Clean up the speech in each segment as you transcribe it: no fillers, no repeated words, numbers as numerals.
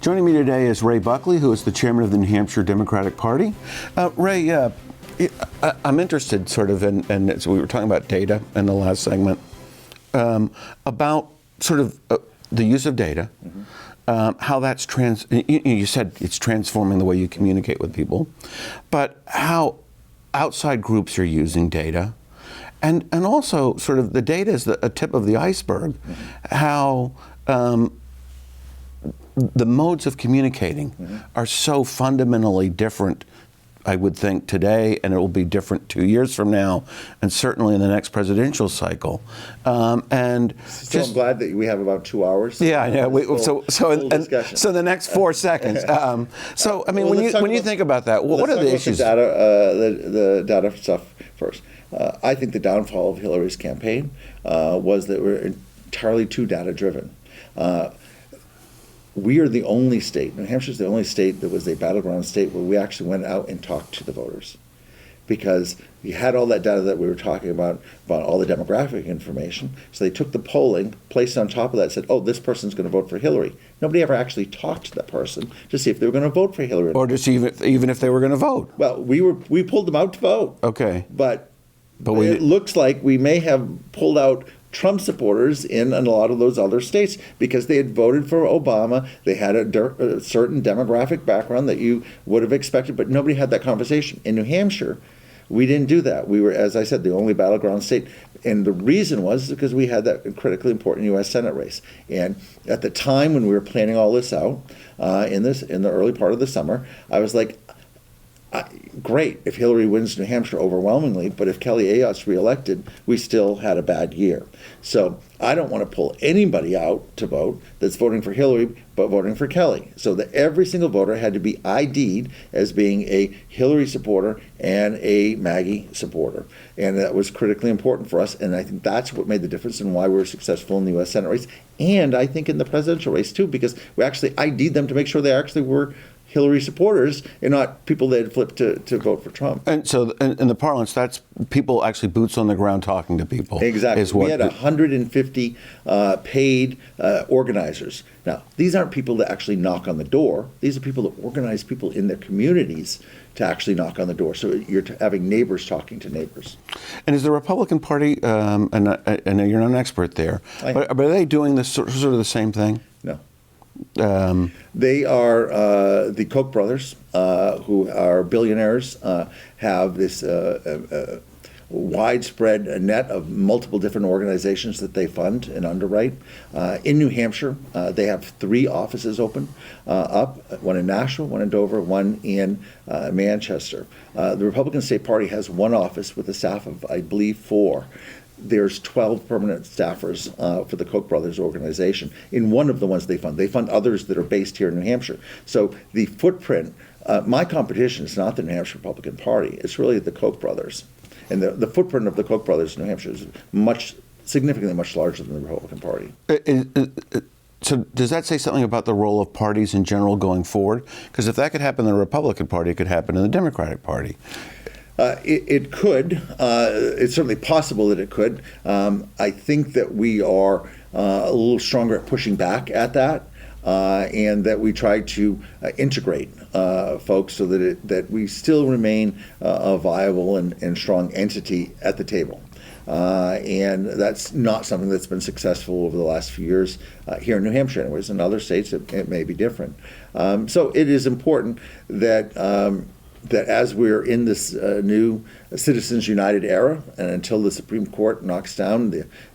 Joining me today is Ray Buckley, who is the chairman of the New Hampshire Democratic Party. Ray, I'm interested sort of in so we were talking about data in the last segment, about sort of the use of data, how that's you said it's transforming the way you communicate with people, but how outside groups are using data, and also sort of the data is a tip of the iceberg, how the modes of communicating are so fundamentally different, I would think, today, and it will be different 2 years from now, and certainly in the next presidential cycle. I'm glad that we have about 2 hours. Yeah, yeah. So the next 4 seconds. So I mean, when you think about that, what are the issues? The data stuff first. I think the downfall of Hillary's campaign was that we're entirely too data driven. We are the only state, New Hampshire is the only state that was a battleground state where we actually went out and talked to the voters. Because we had all that data that we were talking about all the demographic information. So they took the polling, placed it on top of that, said, oh, this person's going to vote for Hillary. Nobody ever actually talked to that person to see if they were going to vote for Hillary. Or to see even if they were going to vote. Well, we pulled them out to vote. Okay. But it looks like we may have pulled out Trump supporters in a lot of those other states because they had voted for Obama. They had a certain demographic background that you would have expected, but nobody had that conversation. In New Hampshire, we didn't do that. We were, as I said, the only battleground state. And the reason was because we had that critically important U.S. Senate race. And at the time when we were planning all this out, in the early part of the summer, I was like, great if Hillary wins New Hampshire overwhelmingly, but if Kelly Ayotte's reelected, we still had a bad year. So I don't want to pull anybody out to vote that's voting for Hillary but voting for Kelly. So that every single voter had to be ID'd as being a Hillary supporter and a Maggie supporter. And that was critically important for us, and I think that's what made the difference and why we were successful in the U.S. Senate race, and I think in the presidential race too, because we actually ID'd them to make sure they actually were Hillary supporters and not people that had flipped to vote for Trump. And so in the parlance, that's people actually boots on the ground talking to people. Exactly. We had 150 paid organizers. Now, these aren't people that actually knock on the door. These are people that organize people in their communities to actually knock on the door. So you're having neighbors talking to neighbors. And is the Republican Party, and you're not an expert there, but are they doing this sort of the same thing? No. They are the Koch brothers, who are billionaires, have this widespread net of multiple different organizations that they fund and underwrite. In New Hampshire, they have 3 offices open up, one in Nashville, one in Dover, one in Manchester. The Republican State Party has 1 office with a staff of, I believe, 4. There's 12 permanent staffers for the Koch brothers organization. In one of the ones they fund others that are based here in New Hampshire. So the footprint, my competition is not the New Hampshire Republican Party, it's really the Koch brothers. And the footprint of the Koch brothers in New Hampshire is significantly much larger than the Republican Party. So does that say something about the role of parties in general going forward? Because if that could happen in the Republican Party, it could happen in the Democratic Party. It could. It's certainly possible that it could. I think that we are a little stronger at pushing back at that, and that we try to integrate folks so that we still remain a viable and strong entity at the table. And that's not something that's been successful over the last few years here in New Hampshire. Anyways, in other states it may be different. So it is important that that as we're in this new Citizens United era, and until the Supreme Court knocks down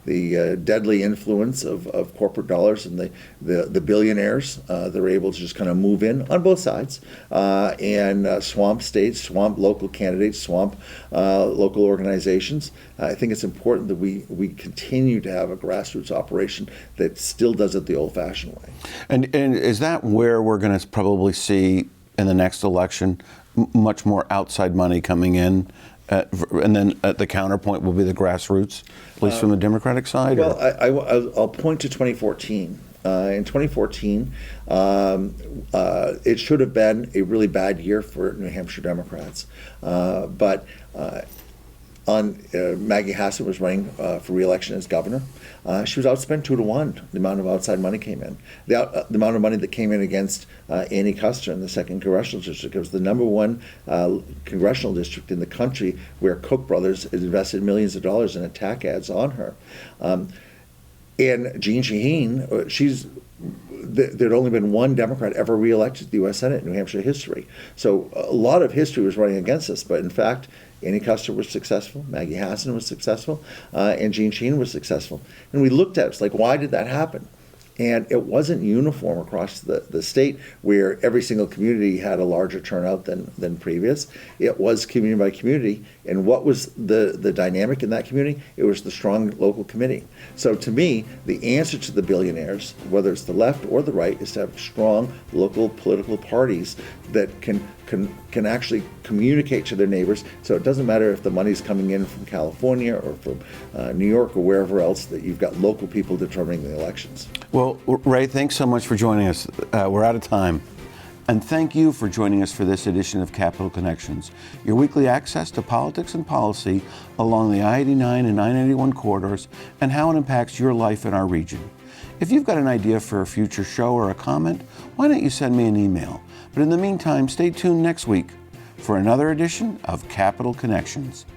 the deadly influence of corporate dollars and the billionaires, they're able to just kind of move in on both sides and swamp states, swamp local candidates, swamp local organizations. I think it's important that we continue to have a grassroots operation that still does it the old-fashioned way. And is that where we're going to probably see in the next election much more outside money coming in, and then the counterpoint will be the grassroots, at least from the Democratic side? Well, I'll point to 2014. In 2014, it should have been a really bad year for New Hampshire Democrats, but Maggie Hassan was running for re-election as governor. she was outspent 2-1. The amount of outside money came in. The amount of money that came in against Annie Kuster in the 2nd Congressional District. It was the #1 congressional district in the country where Koch brothers invested millions of dollars in attack ads on her. And Jeanne Shaheen, there'd only been one Democrat ever reelected to the U.S. Senate in New Hampshire history. So a lot of history was running against us, but in fact, Annie Kuster was successful, Maggie Hassan was successful, and Jeanne Shaheen was successful. And we looked at it, it's like, why did that happen? And it wasn't uniform across the state where every single community had a larger turnout than previous. It was community by community. And what was the dynamic in that community? It was the strong local committee. So to me, the answer to the billionaires, whether it's the left or the right, is to have strong local political parties that can actually communicate to their neighbors. So it doesn't matter if the money's coming in from California or from New York or wherever else, that you've got local people determining the elections. Well, Ray, thanks so much for joining us. We're out of time. And thank you for joining us for this edition of Capital Connections, your weekly access to politics and policy along the I-89 and 981 corridors and how it impacts your life in our region. If you've got an idea for a future show or a comment, why don't you send me an email? But in the meantime, stay tuned next week for another edition of Capital Connections.